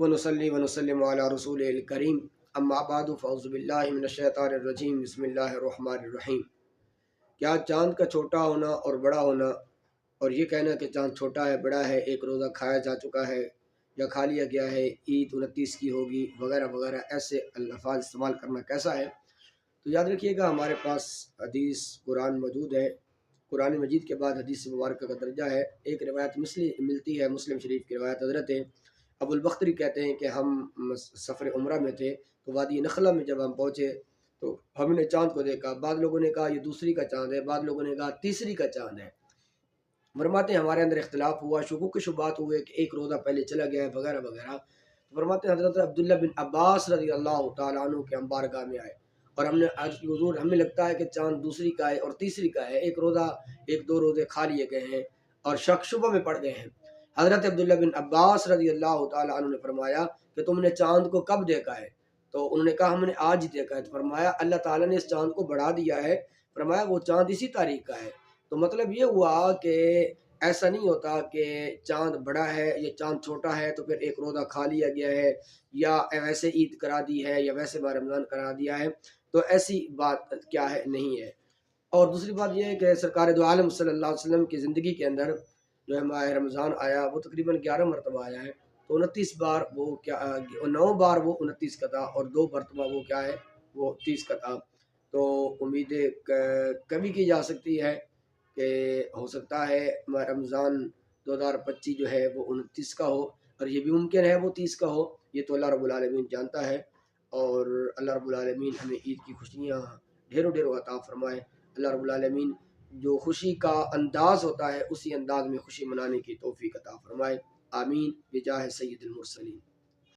ونصلي ونسلم على رسول الکریم اما بعد فاعوذ باللہ من الشیطان الرجیم بسم اللہ الرحمن الرحیم۔ کیا چاند کا چھوٹا ہونا اور بڑا ہونا اور یہ کہنا کہ چاند چھوٹا ہے بڑا ہے، ایک روزہ کھایا جا چکا ہے یا کھا لیا گیا ہے، عید 29 کی ہوگی وغیرہ وغیرہ، ایسے الفاظ استعمال کرنا کیسا ہے؟ تو یاد رکھیے گا ہمارے پاس حدیث قرآن موجود ہے، قرآن مجید کے بعد حدیث مبارکہ کا درجہ ہے۔ ایک روایت ملتی ہے مسلم شریف کی روایت، حضرت ابو البختری کہتے ہیں کہ ہم سفر عمرہ میں تھے تو وادی نخلہ میں جب ہم پہنچے تو ہم نے چاند کو دیکھا، بعض لوگوں نے کہا یہ دوسری کا چاند ہے، بعض لوگوں نے کہا تیسری کا چاند ہے۔ فرماتے ہیں ہمارے اندر اختلاف ہوا، شکوک شبہات ہوئے کہ ایک روزہ پہلے چلا گیا ہے وغیرہ وغیرہ۔ فرماتے ہیں حضرت عبداللہ بن عباس رضی اللہ تعالیٰ عنہ کے ہم بارگاہ میں آئے اور ہم نے عرض کی حضور ہمیں لگتا ہے کہ چاند دوسری کا ہے اور تیسری کا ہے، ایک دو روزے کھا لیے گئے ہیں اور شک شبہ میں پڑ گئے ہیں۔ حضرت عبداللہ بن عباس رضی اللہ تعالیٰ عنہ نے فرمایا کہ تم نے چاند کو کب دیکھا ہے؟ تو انہوں نے کہا ہم نے آج دیکھا ہے۔ تو فرمایا اللہ تعالیٰ نے اس چاند کو بڑھا دیا ہے، فرمایا وہ چاند اسی تاریخ کا ہے۔ تو مطلب یہ ہوا کہ ایسا نہیں ہوتا کہ چاند بڑا ہے یا چاند چھوٹا ہے تو پھر ایک روزہ کھا لیا گیا ہے یا ویسے عید کرا دی ہے یا ویسے ماہ رمضان کرا دیا ہے، تو ایسی بات کیا ہے نہیں ہے۔ اور دوسری بات یہ ہے کہ سرکار دو عالم صلی اللہ علیہ وسلم کی زندگی کے اندر جو ہے ماہ رمضان آیا وہ تقریباً 11 مرتبہ آیا ہے، تو 29 بار وہ 9 بار وہ 29 کا تھا اور 2 مرتبہ وہ کیا ہے وہ 30 کا تھا۔ تو امید کمی کی جا سکتی ہے کہ ہو سکتا ہے ماہ رمضان 2025 جو ہے وہ 29 کا ہو، اور یہ بھی ممکن ہے وہ 30 کا ہو، یہ تو اللہ رب العالمین جانتا ہے۔ اور اللہ رب العالمین ہمیں عید کی خوشیاں ڈھیروں ڈھیروں عطا فرمائے۔ اللہ رب العالمین جو خوشی کا انداز ہوتا ہے اسی انداز میں خوشی منانے کی توفیق عطا فرمائے، آمین بجاہ سید المرسلین۔